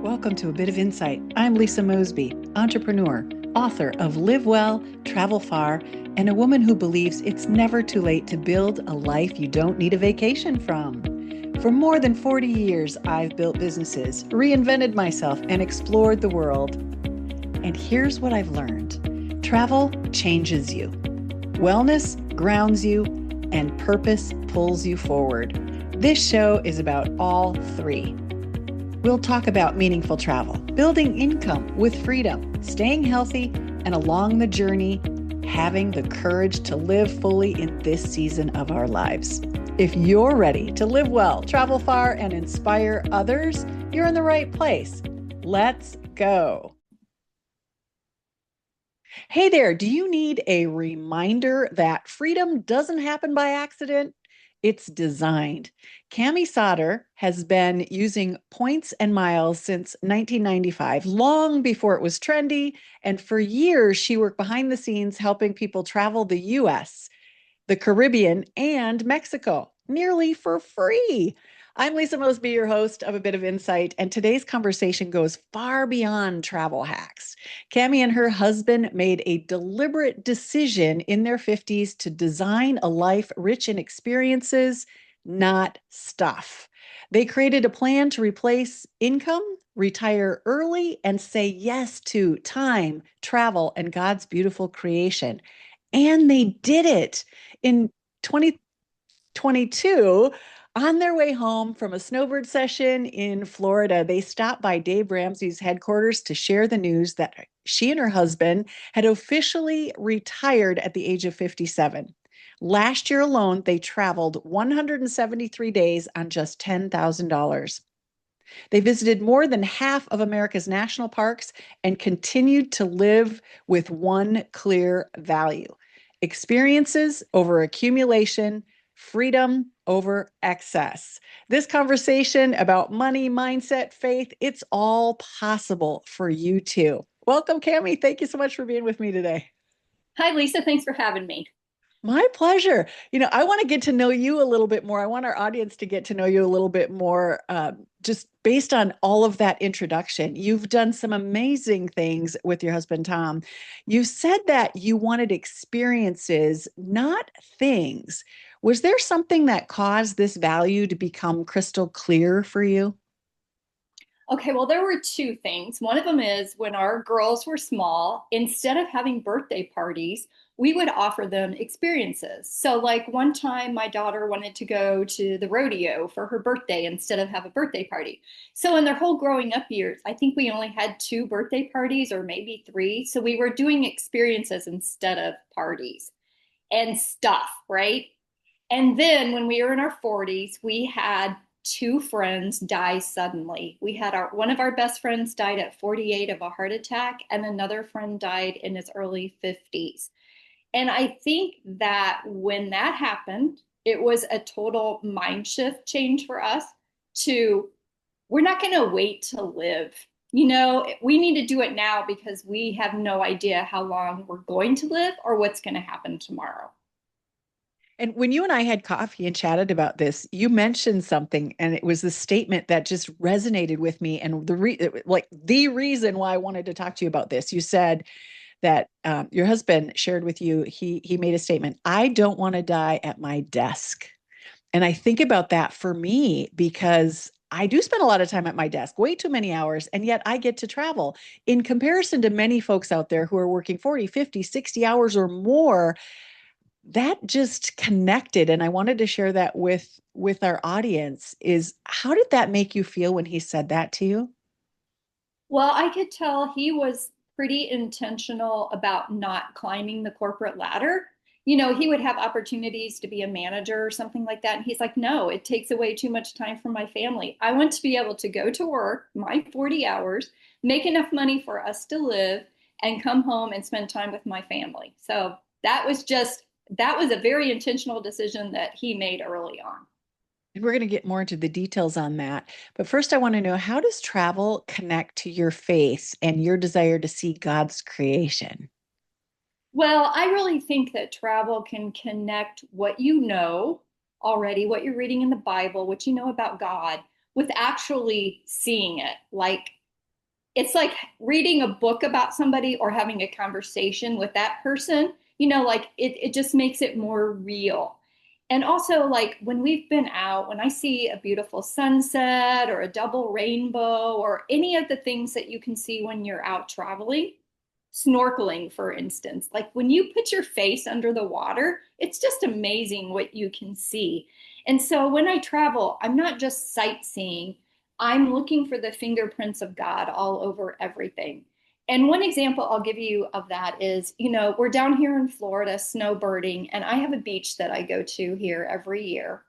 Welcome to A Bit of Insight. I'm Lisa Mosbey, entrepreneur, author of Live Well, Travel Far, and a woman who believes it's never too late to build a life you don't need a vacation from. For more than 40 years, I've built businesses, reinvented myself, and explored the world. And here's what I've learned. Travel changes you. Wellness grounds you, and purpose pulls you forward. This show is about all three. We'll talk about meaningful travel, building income with freedom, staying healthy, and along the journey, having the courage to live fully in this season of our lives. If you're ready to live well, travel far, and inspire others, you're in the right place. Let's go. Hey there, do you need a reminder that freedom doesn't happen by accident? It's designed. Cami Sauder has been using points and miles since 1995, long before it was trendy. And for years, she worked behind the scenes helping people travel the US, the Caribbean, and Mexico, nearly for free. I'm Lisa Mosby, your host of A Bit of Insight, and today's conversation goes far beyond travel hacks. Cami and her husband made a deliberate decision in their 50s to design a life rich in experiences, not stuff. They created a plan to replace income, retire early, and say yes to time, travel, and God's beautiful creation. And they did it. In 2022, on their way home from a snowbird session in Florida, they stopped by Dave Ramsey's headquarters to share the news that she and her husband had officially retired at the age of 57. Last year alone, they traveled 173 days on just $10,000. They visited more than half of America's national parks and continued to live with one clear value: experiences over accumulation, freedom over excess. This conversation about money, mindset, faith, it's all possible for you too. Welcome, Cami. Thank you so much for being with me today. Hi, Lisa. Thanks for having me. My pleasure. I want to get to know you a little bit more. I want our audience to get to know you a little bit more, just based on all of that introduction. You've done some amazing things with your husband, Tom. You said that you wanted experiences, not things. Was there something that caused this value to become crystal clear for you? Okay, well, there were two things. One of them is when our girls were small, instead of having birthday parties, we would offer them experiences. So, like one time, my daughter wanted to go to the rodeo for her birthday instead of have a birthday party. So, in their whole growing up years, I think we only had two birthday parties or maybe three. So, we were doing experiences instead of parties and stuff, right? And then when we were in our 40s, we had two friends die suddenly. We had one of our best friends died at 48 of a heart attack, and another friend died in his early 50s. And I think that when that happened, it was a total mind shift change for us to we're not going to wait to live. We need to do it now because we have no idea how long we're going to live or what's going to happen tomorrow. And when you and I had coffee and chatted about this, you mentioned something, and it was the statement that just resonated with me. And the reason why I wanted to talk to you about this, you said that your husband shared with you. He made a statement. I don't want to die at my desk, and I think about that for me because I do spend a lot of time at my desk, way too many hours, and yet I get to travel. In comparison to many folks out there who are working 40, 50, 60 hours or more, that just connected, and I wanted to share that with our audience. Is how did that make you feel when he said that to you? Well, I could tell he was pretty intentional about not climbing the corporate ladder. He would have opportunities to be a manager or something like that. And he's like, no, it takes away too much time from my family. I want to be able to go to work my 40 hours, make enough money for us to live, and come home and spend time with my family. So that was a very intentional decision that he made early on. And we're going to get more into the details on that. But first, I want to know, how does travel connect to your faith and your desire to see God's creation? Well, I really think that travel can connect what you know already, what you're reading in the Bible, what you know about God, with actually seeing it. Like it's like reading a book about somebody or having a conversation with that person, you know, like it just makes it more real. And also, like when we've been out, when I see a beautiful sunset or a double rainbow or any of the things that you can see when you're out traveling, snorkeling, for instance, like when you put your face under the water, it's just amazing what you can see. And so when I travel, I'm not just sightseeing, I'm looking for the fingerprints of God all over everything. And one example I'll give you of that is, you know, we're down here in Florida snowbirding, and I have a beach that I go to here every year.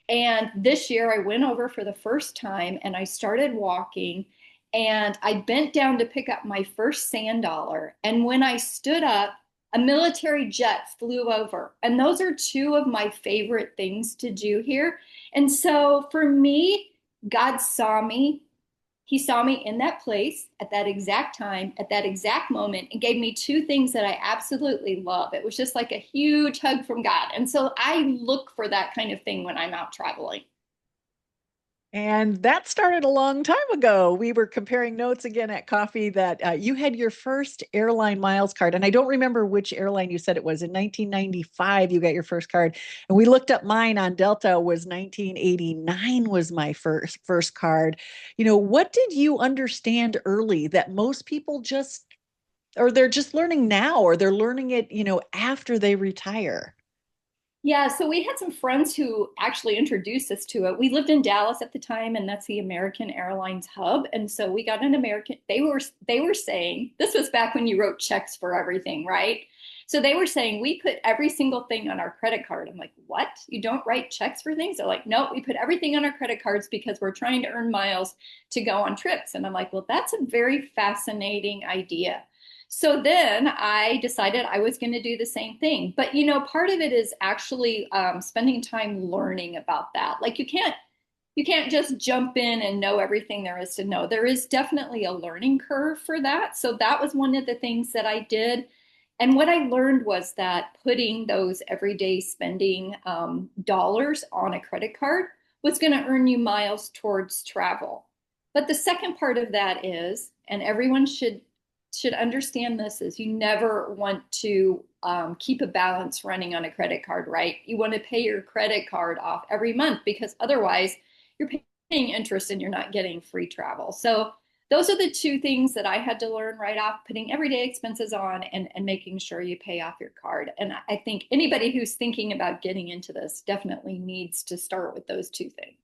And this year I went over for the first time and I started walking and I bent down to pick up my first sand dollar. And when I stood up, a military jet flew over. And those are two of my favorite things to do here. And so for me, God saw me. He saw me in that place at that exact time, at that exact moment, and gave me two things that I absolutely love. It was just like a huge hug from God. And so I look for that kind of thing when I'm out traveling. And that started a long time ago. We were comparing notes again at coffee that you had your first airline miles card. And I don't remember which airline you said it was. In 1995, you got your first card. And we looked up mine on Delta was 1989 was my first card. You know, what did you understand early that most people just, or they're just learning now, or they're learning it, after they retire? Yeah, so we had some friends who actually introduced us to it. We lived in Dallas at the time, and that's the American Airlines hub. And so we got an American. They were saying this was back when you wrote checks for everything, right? So they were saying we put every single thing on our credit card. I'm like, what? You don't write checks for things? They're like, no, we put everything on our credit cards because we're trying to earn miles to go on trips. And I'm like, well, that's a very fascinating idea. So then I decided I was going to do the same thing. But you know, part of it is actually spending time learning about that. Like you can't just jump in and know everything there is to know. There is definitely a learning curve for that. So that was one of the things that I did. And what I learned was that putting those everyday spending dollars on a credit card was going to earn you miles towards travel. But the second part of that is, and everyone should understand this, is you never want to keep a balance running on a credit card, right? You want to pay your credit card off every month because otherwise you're paying interest and you're not getting free travel. So those are the two things that I had to learn right off, putting everyday expenses on and making sure you pay off your card. And I think anybody who's thinking about getting into this definitely needs to start with those two things.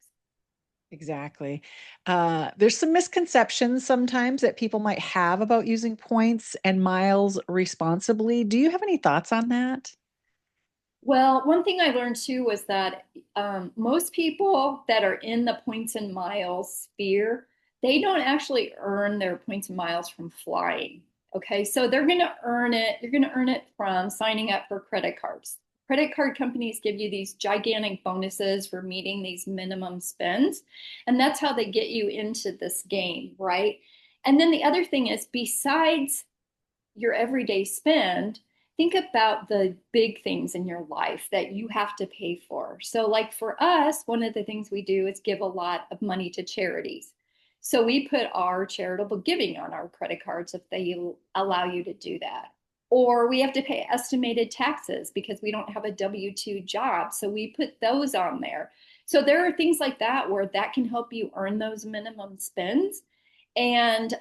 Exactly. There's some misconceptions sometimes that people might have about using points and miles responsibly. Do you have any thoughts on that? Well, one thing I learned too was that most people that are in the points and miles sphere, they don't actually earn their points and miles from flying. Okay, so they're going to earn it. You're going to earn it from signing up for credit cards. Credit card companies give you these gigantic bonuses for meeting these minimum spends, and that's how they get you into this game, right? And then the other thing is, besides your everyday spend, think about the big things in your life that you have to pay for. So, like for us, one of the things we do is give a lot of money to charities. So, we put our charitable giving on our credit cards if they allow you to do that. Or we have to pay estimated taxes because we don't have a W 2 job. So, we put those on there. So, there are things like that where that can help you earn those minimum spends. And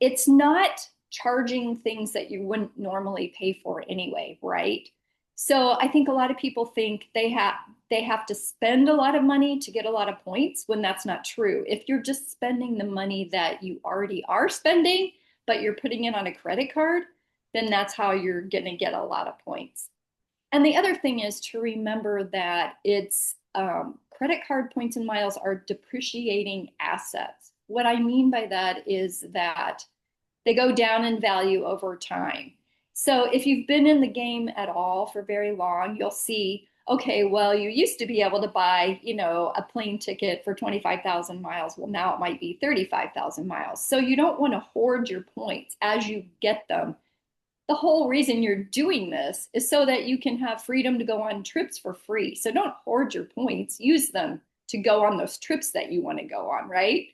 it's not charging things that you wouldn't normally pay for anyway, right? So I think a lot of people think they have to spend a lot of money to get a lot of points when that's not true. If you're just spending the money that you already are spending, but you're putting it on a credit card, then that's how you're going to get a lot of points. And the other thing is to remember that it's credit card points and miles are depreciating assets. What I mean by that is that they go down in value over time. So if you've been in the game at all for very long, you'll see, okay, well, you used to be able to buy, you know, a plane ticket for 25,000 miles. Well, now it might be 35,000 miles. So you don't want to hoard your points as you get them. The whole reason you're doing this is so that you can have freedom to go on trips for free. So don't hoard your points, use them to go on those trips that you want to go on, right?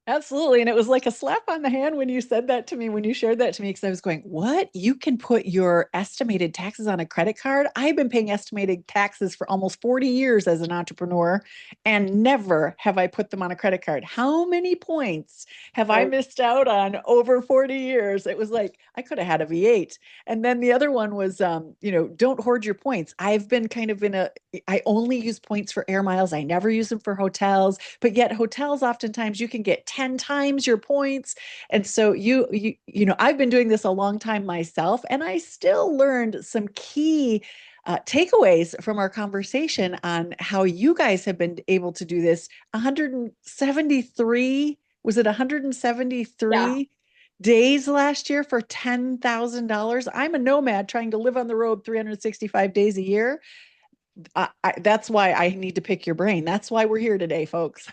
Absolutely. And it was like a slap on the hand when you said that to me, when you shared that to me, because I was going, what? You can put your estimated taxes on a credit card? I've been paying estimated taxes for almost 40 years as an entrepreneur, and never have I put them on a credit card. How many points have I Right. missed out on over 40 years? It was like I could have had a V8. And then the other one was, don't hoard your points. I've been kind of I only use points for air miles. I never use them for hotels, but yet hotels oftentimes you can get 10 times your points. And so I've been doing this a long time myself, and I still learned some key takeaways from our conversation on how you guys have been able to do this. 173, was it Yeah. 173 days last year for $10,000? I'm a nomad trying to live on the road 365 days a year. That's why I need to pick your brain. That's why we're here today, folks.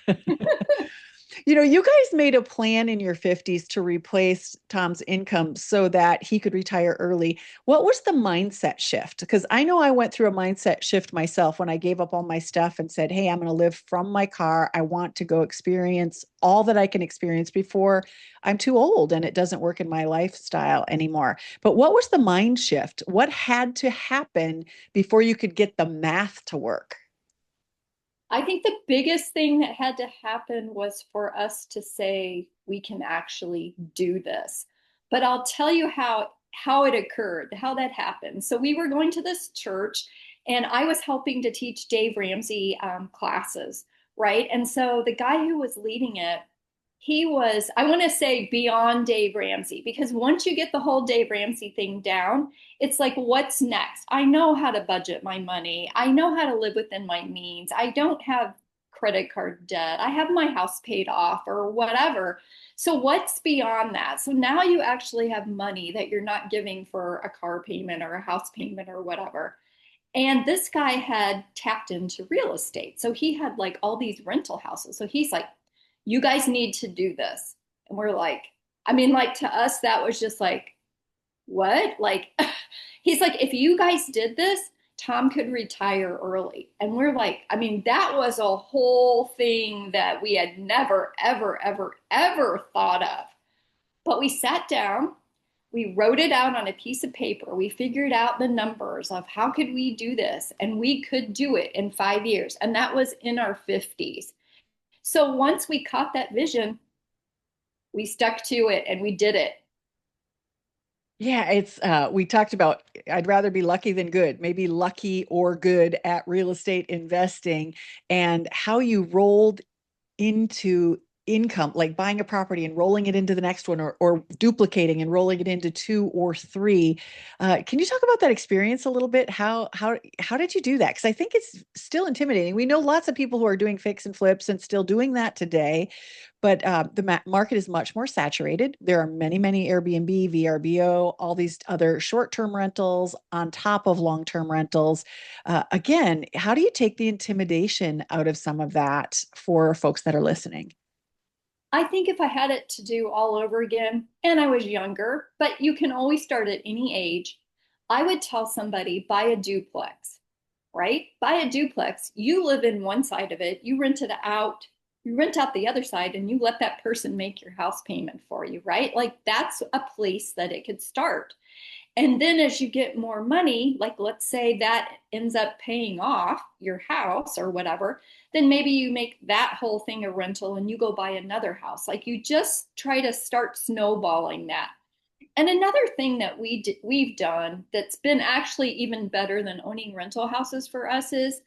You guys made a plan in your 50s to replace Tom's income so that he could retire early. What was the mindset shift? Because I know I went through a mindset shift myself when I gave up all my stuff and said, hey, I'm going to live from my car. I want to go experience all that I can experience before I'm too old and it doesn't work in my lifestyle anymore. But what was the mind shift? What had to happen before you could get the math to work? I think the biggest thing that had to happen was for us to say we can actually do this. But I'll tell you how it occurred, how that happened. So we were going to this church, and I was helping to teach Dave Ramsey classes, right? And so the guy who was leading it, he was, I want to say, beyond Dave Ramsey, because once you get the whole Dave Ramsey thing down, it's like, what's next? I know how to budget my money. I know how to live within my means. I don't have credit card debt. I have my house paid off or whatever. So, what's beyond that? So now you actually have money that you're not giving for a car payment or a house payment or whatever. And this guy had tapped into real estate. So he had like all these rental houses. So he's like, you guys need to do this. And we're like, I mean, like to us, that was just like, what? Like, he's like, if you guys did this, Tom could retire early. And we're like, I mean, that was a whole thing that we had never, ever, ever, ever thought of. But we sat down, we wrote it out on a piece of paper. We figured out the numbers of how could we do this, and we could do it in 5 years. And that was in our 50s. So once we caught that vision, we stuck to it and we did it. Yeah, we talked about I'd rather be lucky than good, maybe lucky or good at real estate investing, and how you rolled into income, like buying a property and rolling it into the next one, or duplicating and rolling it into two or three. Can you talk about that experience a little bit? How did you do that? Because I think it's still intimidating. We know lots of people who are doing fix and flips and still doing that today, but the market is much more saturated. There are many, many Airbnb, VRBO, all these other short-term rentals on top of long-term rentals. Again, how do you take the intimidation out of some of that for folks that are listening? I think if I had it to do all over again and I was younger, but you can always start at any age, I would tell somebody buy a duplex, right? Buy a duplex. You live in one side of it, you rent out the other side, and you let that person make your house payment for you, right? Like that's a place that it could start. And then as you get more money, like let's say that ends up paying off your house or whatever, then maybe you make that whole thing a rental and you go buy another house. Like you just try to start snowballing that. And another thing that we've done that's been actually even better than owning rental houses for us is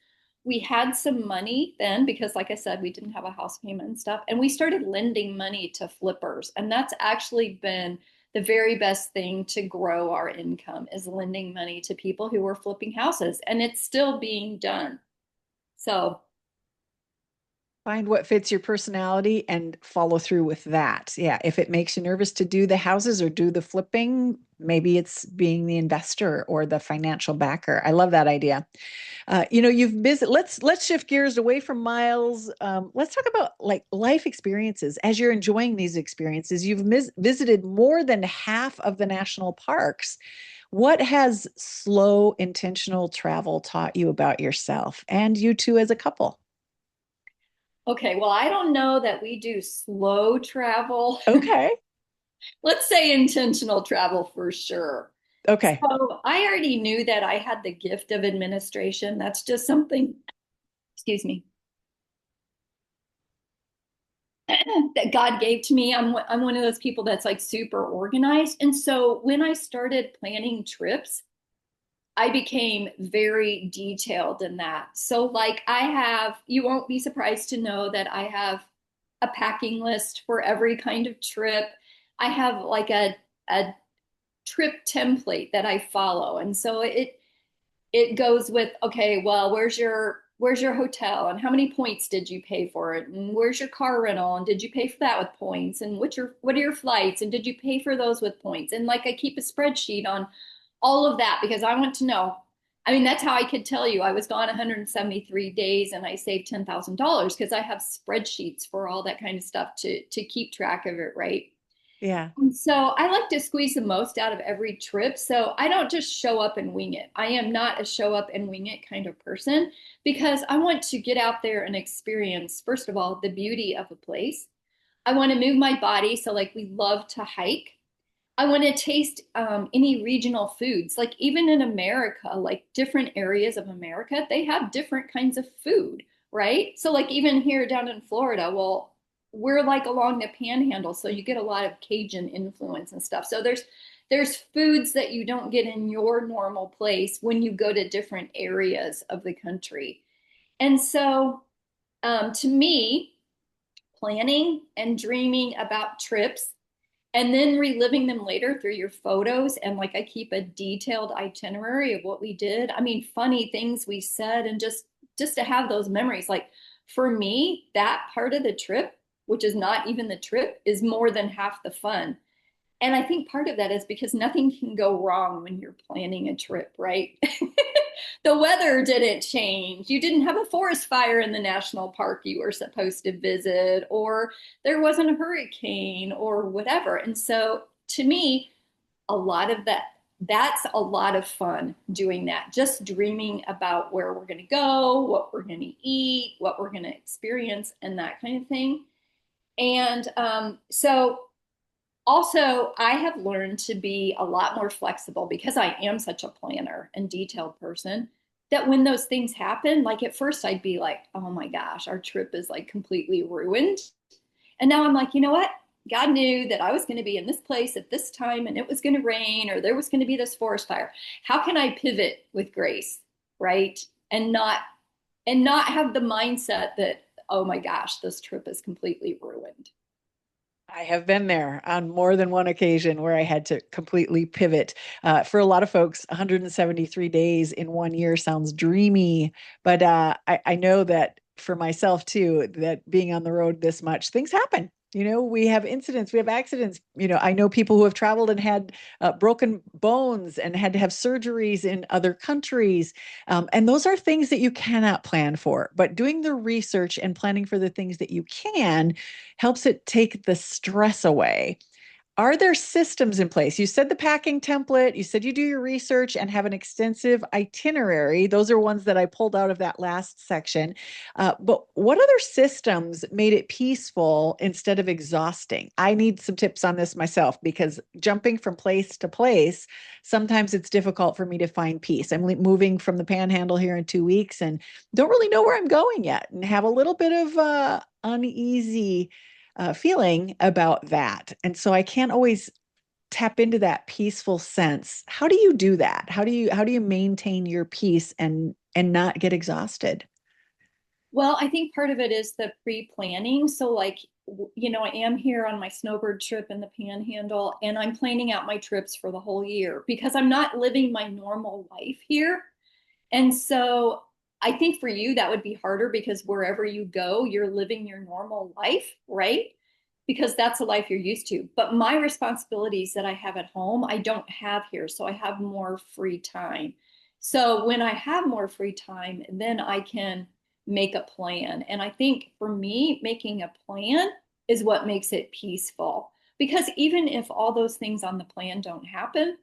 we had some money then because like I said, we didn't have a house payment and stuff, and we started lending money to flippers. And that's actually been the very best thing to grow our income is lending money to people who are flipping houses, and it's still being done. So Find what fits your personality and follow through with that. Yeah, if it makes you nervous to do the houses or do the flipping, maybe it's being the investor or the financial backer. I love that idea. You've visited. Let's shift gears away from miles. Let's talk about like life experiences. As you're enjoying these experiences, you've visited more than half of the national parks. What has slow, intentional travel taught you about yourself and you two as a couple? Okay, well, I don't know that we do slow travel. Okay. Let's say intentional travel for sure. Okay. So I already knew that I had the gift of administration. That's just something, excuse me, that God gave to me. I'm one of those people that's like super organized. And so when I started planning trips, I became very detailed in that. So like I have, you won't be surprised to know that I have a packing list for every kind of trip. I have like a trip template that I follow. And so it goes with, okay, well, where's your hotel and how many points did you pay for it? And where's your car rental? And did you pay for that with points? And what are your flights? And did you pay for those with points? And like I keep a spreadsheet on all of that because I want to know. I mean, that's how I could tell you I was gone 173 days and I saved $10,000 because I have spreadsheets for all that kind of stuff to keep track of it, right? Yeah. So I like to squeeze the most out of every trip. So I don't just show up and wing it. I am not a show up and wing it kind of person because I want to get out there and experience, first of all, the beauty of a place. I want to move my body. So, like, we love to hike. I want to taste any regional foods. Like, even in America, like different areas of America, they have different kinds of food, right? So, like, even here down in Florida, well, we're like along the panhandle, so you get a lot of Cajun influence and stuff. So there's foods that you don't get in your normal place when you go to different areas of the country. And so, to me, planning and dreaming about trips and then reliving them later through your photos, and like I keep a detailed itinerary of what we did. I mean, funny things we said, and just to have those memories. Like, for me, that part of the trip, which is not even the trip, is more than half the fun. And I think part of that is because nothing can go wrong when you're planning a trip, right? The weather didn't change. You didn't have a forest fire in the national park you were supposed to visit, or there wasn't a hurricane or whatever. And so to me, a lot of that's a lot of fun doing that. Just dreaming about where we're going to go, what we're going to eat, what we're going to experience, and that kind of thing. And so also, I have learned to be a lot more flexible because I am such a planner and detailed person that when those things happen, like at first I'd be like, oh my gosh, our trip is like completely ruined. And now I'm like, you know what? God knew that I was going to be in this place at this time and it was going to rain or there was going to be this forest fire. How can I pivot with grace, right? And not have the mindset that, oh my gosh, this trip is completely ruined. I have been there on more than one occasion where I had to completely pivot. For a lot of folks, 173 days in 1 year sounds dreamy, but I know that for myself too, that being on the road this much, things happen. We have incidents, we have accidents. I know people who have traveled and had broken bones and had to have surgeries in other countries. And those are things that you cannot plan for. But doing the research and planning for the things that you can helps it take the stress away. Are there systems in place? You said the packing template, you said you do your research and have an extensive itinerary. Those are ones that I pulled out of that last section. But what other systems made it peaceful instead of exhausting? I need some tips on this myself because jumping from place to place, sometimes it's difficult for me to find peace. I'm moving from the panhandle here in 2 weeks and don't really know where I'm going yet and have a little bit of uneasy feeling about that. And so I can't always tap into that peaceful sense. How do you do that? How do you maintain your peace and not get exhausted? Well, I think part of it is the pre-planning. So like, I am here on my snowbird trip in the Panhandle, and I'm planning out my trips for the whole year because I'm not living my normal life here. And so I think for you, that would be harder because wherever you go, you're living your normal life, right? Because that's the life you're used to. But my responsibilities that I have at home, I don't have here. So I have more free time. So when I have more free time, then I can make a plan. And I think for me, making a plan is what makes it peaceful. Because even if all those things on the plan don't happen,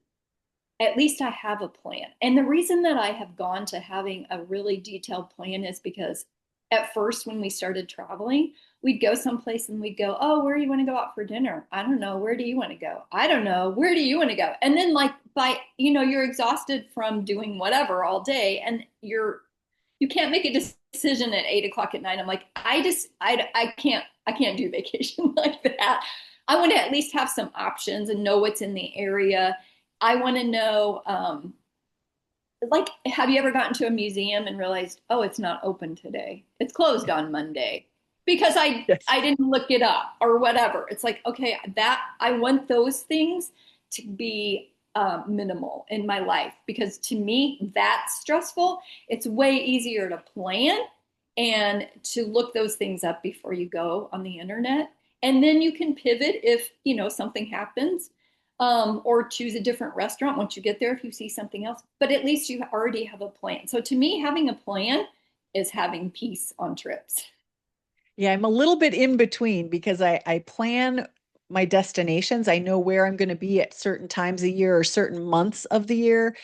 at least I have a plan. And the reason that I have gone to having a really detailed plan is because at first when we started traveling. We'd go someplace and we'd go, oh, where do you want to go out for dinner? I don't know. Where do you want to go? I don't know. Where do you want to go? And then like by, you're exhausted from doing whatever all day and you can't make a decision at 8 o'clock at night. I'm like, I can't do vacation like that. I want to at least have some options and know what's in the area. I want to know, like, have you ever gotten to a museum and realized, oh, it's not open today? It's closed on Monday because Yes. I didn't look it up or whatever. It's like, okay, that I want those things to be minimal in my life because to me that's stressful. It's way easier to plan and to look those things up before you go on the internet, and then you can pivot if something happens, or choose a different restaurant once you get there if you see something else. But at least you already have a plan. So to me, having a plan is having peace on trips. Yeah, I'm a little bit in between because I plan my destinations. I know where I'm going to be at certain times a year or certain months of the year,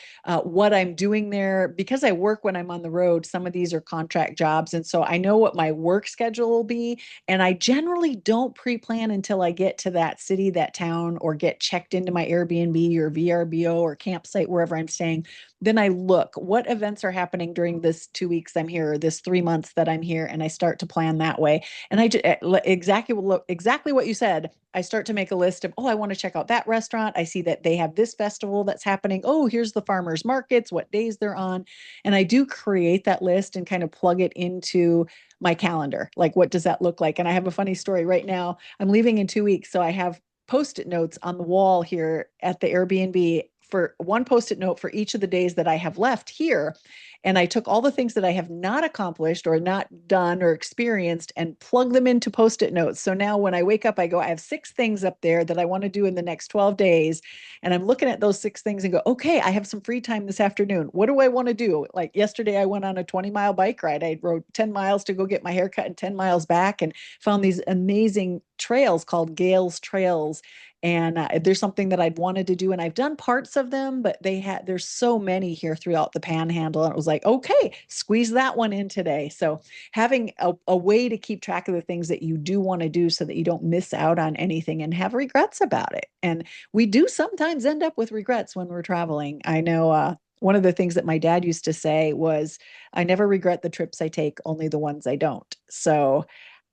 what I'm doing there. Because I work when I'm on the road, some of these are contract jobs. And so I know what my work schedule will be. And I generally don't pre-plan until I get to that city, that town, or get checked into my Airbnb or VRBO or campsite, wherever I'm staying. Then I look what events are happening during this 2 weeks I'm here, or this 3 months that I'm here, and I start to plan that way. And I just exactly what you said. I start to make a list of, oh, I want to check out that restaurant. I see that they have this festival that's happening. Oh, here's the farmers markets, what days they're on. And I do create that list and kind of plug it into my calendar. Like, what does that look like? And I have a funny story right now. I'm leaving in 2 weeks. So I have post-it notes on the wall here at the Airbnb for one post-it note for each of the days that I have left here. And I took all the things that I have not accomplished or not done or experienced and plug them into post-it notes. So now when I wake up, I go, I have 6 things up there that I want to do in the next 12 days. And I'm looking at those 6 things and go, okay, I have some free time this afternoon. What do I want to do? Like yesterday, I went on a 20-mile bike ride. I rode 10 miles to go get my hair cut and 10 miles back and found these amazing trails called Gales Trails. And there's something that I'd wanted to do, and I've done parts of them, but there's so many here throughout the Panhandle, and it was like, okay, squeeze that one in today. So having a way to keep track of the things that you do want to do, so that you don't miss out on anything and have regrets about it. And we do sometimes end up with regrets when we're traveling. I know. One of the things that my dad used to say was, I never regret the trips I take, only the ones I don't. So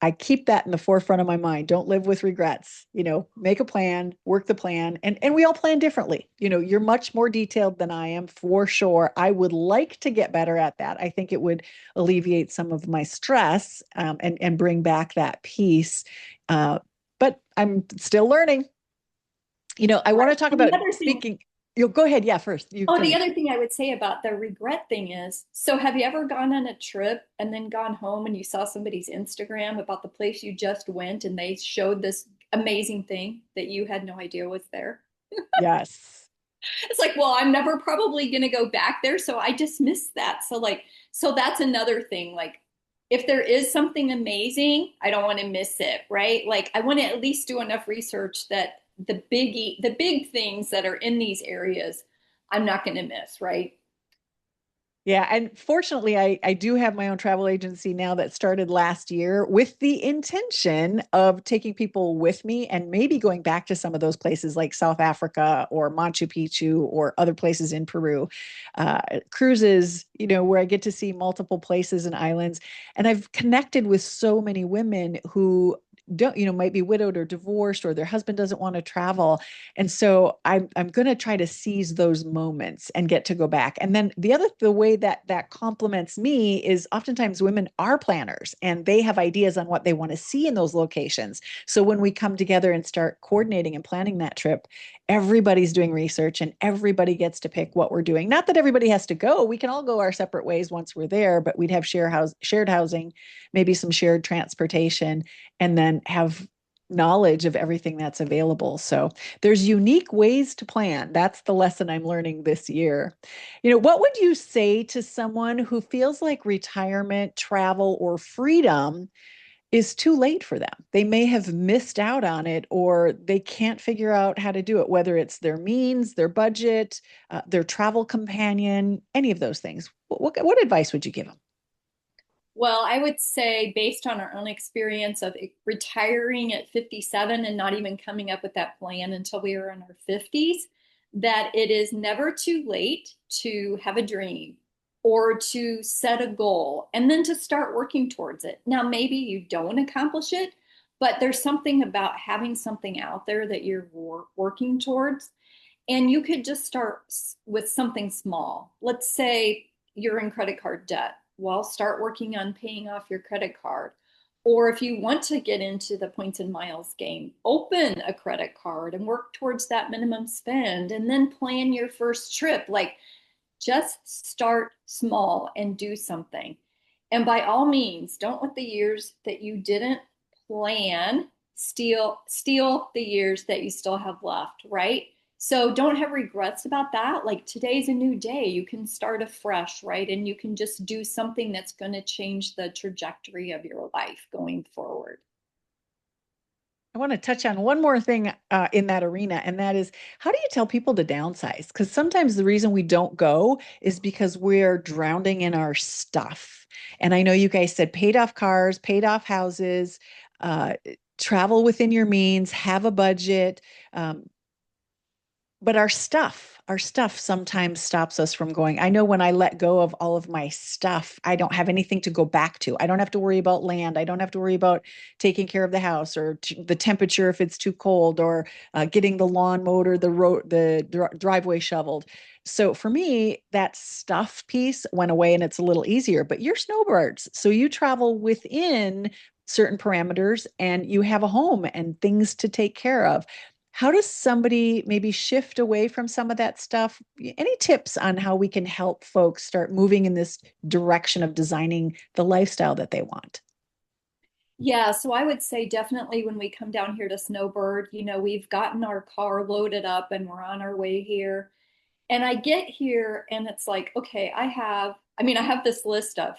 I keep that in the forefront of my mind. Don't live with regrets. Make a plan, work the plan, and we all plan differently. You're much more detailed than I am for sure. I would like to get better at that. I think it would alleviate some of my stress, and bring back that peace. But I'm still learning. I want to Right. talk And the about other thing, speaking. You'll go ahead. Yeah, first you oh, the finish. other thing I would say about the regret thing is, so have you ever gone on a trip and then gone home and you saw somebody's Instagram about the place you just went and they showed this amazing thing that you had no idea was there? Yes. It's like, well, I'm never probably going to go back there, so I dismiss that. So that's another thing. Like, if there is something amazing, I don't want to miss it, right? Like, I want to at least do enough research that the big things that are in these areas, I'm not going to miss, right? Yeah, and fortunately, I do have my own travel agency now that started last year with the intention of taking people with me and maybe going back to some of those places like South Africa or Machu Picchu or other places in Peru. Cruises, where I get to see multiple places and islands. And I've connected with so many women who don't, might be widowed or divorced, or their husband doesn't want to travel. And so I'm going to try to seize those moments and get to go back. And then the way that complements me is oftentimes women are planners and they have ideas on what they want to see in those locations. So when we come together and start coordinating and planning that trip, everybody's doing research and everybody gets to pick what we're doing. Not that everybody has to go. We can all go our separate ways once we're there, but we'd have shared housing, maybe some shared transportation, and then have knowledge of everything that's available. So there's unique ways to plan. That's the lesson I'm learning this year. What would you say to someone who feels like retirement, travel, or freedom is too late for them? They may have missed out on it, or they can't figure out how to do it, whether it's their means, their budget, their travel companion, any of those things. What advice would you give them? Well, I would say, based on our own experience of retiring at 57 and not even coming up with that plan until we were in our 50s, that it is never too late to have a dream or to set a goal and then to start working towards it. Now, maybe you don't accomplish it, but there's something about having something out there that you're working towards. And you could just start with something small. Let's say you're in credit card debt. Well, start working on paying off your credit card. Or if you want to get into the points and miles game, open a credit card and work towards that minimum spend and then plan your first trip. Like, just start small and do something. And by all means, don't let the years that you didn't plan steal the years that you still have left, right? So don't have regrets about that. Like, today's a new day. You can start afresh, right? And you can just do something that's going to change the trajectory of your life going forward. I want to touch on one more thing in that arena, and that is how do you tell people to downsize? Because sometimes the reason we don't go is because we're drowning in our stuff. And I know you guys said paid off cars, paid off houses, uh, travel within your means, have a budget. Um, but our stuff sometimes stops us from going. I know when I let go of all of my stuff, I don't have anything to go back to. I don't have to worry about land. I don't have to worry about taking care of the house or the temperature if it's too cold or getting the lawn mowed or the driveway shoveled. So for me, that stuff piece went away and it's a little easier, but you're snowbirds. So you travel within certain parameters and you have a home and things to take care of. How does somebody maybe shift away from some of that stuff? Any tips on how we can help folks start moving in this direction of designing the lifestyle that they want? Yeah, so I would say definitely when we come down here to Snowbird, we've gotten our car loaded up and we're on our way here. And I get here and it's like, okay, I have this list of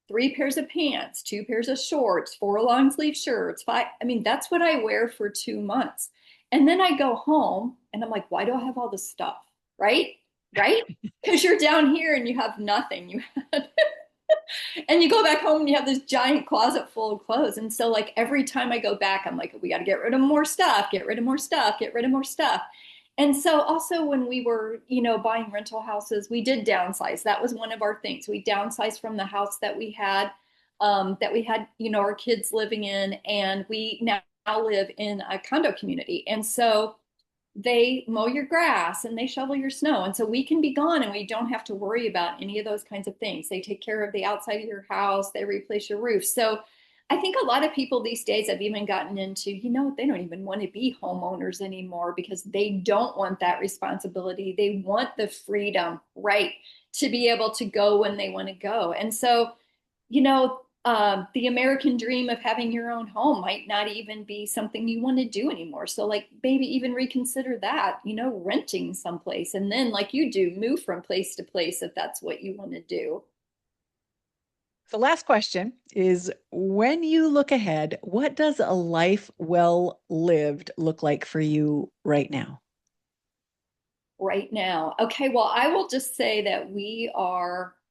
3 pairs of pants, 2 pairs of shorts, 4 long sleeve shirts, five. I mean, that's what I wear for 2 months. And then I go home and I'm like, why do I have all this stuff? Right? Right? Because you're down here and you have nothing. And you go back home and you have this giant closet full of clothes. And so, like, every time I go back, I'm like, we got to get rid of more stuff, get rid of more stuff, get rid of more stuff. And so, also, when we were, buying rental houses, we did downsize. That was one of our things. We downsized from the house that we had, our kids living in, and we now live in a condo community. And so, they mow your grass and they shovel your snow. And so we can be gone and we don't have to worry about any of those kinds of things. They take care of the outside of your house, they replace your roof. So I think a lot of people these days have even gotten into, they don't even want to be homeowners anymore because they don't want that responsibility. They want the freedom, right, to be able to go when they want to go. And so, the American dream of having your own home might not even be something you want to do anymore. So, like, maybe even reconsider that, renting someplace and then, like you do, move from place to place if that's what you want to do. The last question is when you look ahead, what does a life well lived look like for you right now? Right now. Okay, well, I will just say that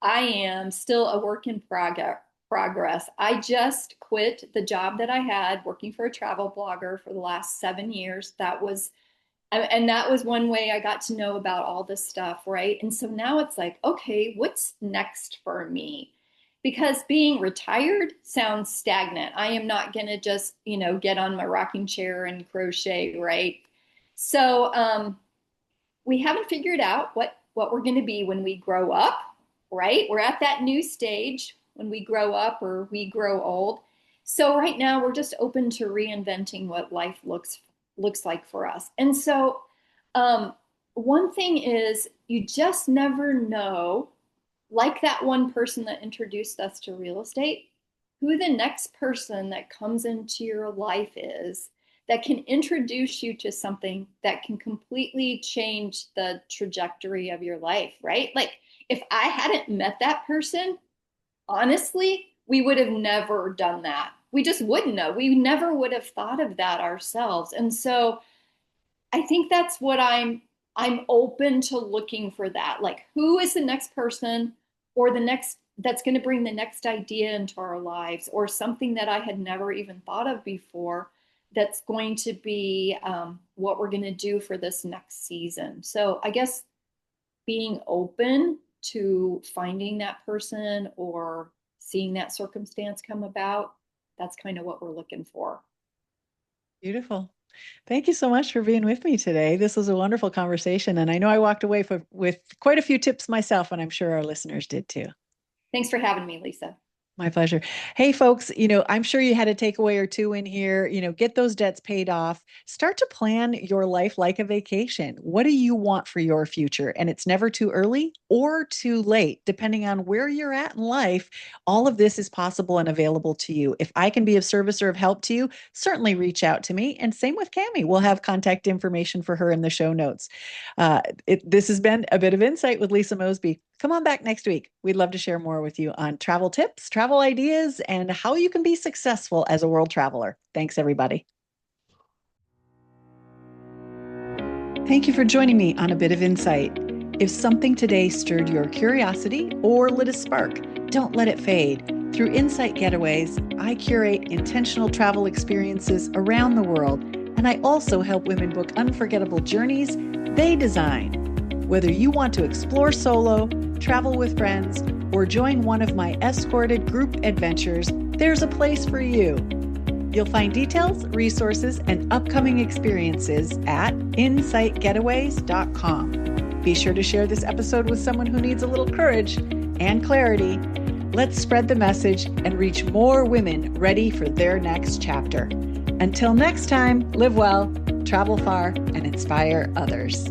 I am still a work in progress. I just quit the job that I had working for a travel blogger for the last 7 years. And that was one way I got to know about all this stuff, right? And so now it's like, okay, what's next for me? Because being retired sounds stagnant. I am not going to just, get on my rocking chair and crochet, right? So, we haven't figured out what we're going to be when we grow up, right? We're at that new stage when we grow up or we grow old. So right now we're just open to reinventing what life looks like for us. And so one thing is you just never know, like that one person that introduced us to real estate, who the next person that comes into your life is that can introduce you to something that can completely change the trajectory of your life, right? Like, if I hadn't met that person, honestly, we would have never done that. We just wouldn't have. We never would have thought of that ourselves. And so I think that's what I'm open to looking for, that. Like, who is the next person or the next that's going to bring the next idea into our lives, or something that I had never even thought of before, that's going to be what we're going to do for this next season. So I guess being open to finding that person or seeing that circumstance come about, that's kind of what we're looking for. Beautiful. Thank you so much for being with me today. This was a wonderful conversation, and I know I walked away with quite a few tips myself, and I'm sure our listeners did too. Thanks for having me, Lisa. My pleasure. Hey, folks, I'm sure you had a takeaway or two in here. Get those debts paid off. Start to plan your life like a vacation. What do you want for your future? And it's never too early or too late, depending on where you're at in life. All of this is possible and available to you. If I can be of service or of help to you, certainly reach out to me. And same with Cami. We'll have contact information for her in the show notes. This has been a bit of insight with Lisa Mosbey. Come on back next week. We'd love to share more with you on travel tips, travel ideas, and how you can be successful as a world traveler. Thanks, everybody. Thank you for joining me on A Bit of Insight. If something today stirred your curiosity or lit a spark, don't let it fade. Through Insight Getaways, I curate intentional travel experiences around the world, and I also help women book unforgettable journeys they design. Whether you want to explore solo, travel with friends, or join one of my escorted group adventures, there's a place for you. You'll find details, resources, and upcoming experiences at insightgetaways.com. Be sure to share this episode with someone who needs a little courage and clarity. Let's spread the message and reach more women ready for their next chapter. Until next time, live well, travel far, and inspire others.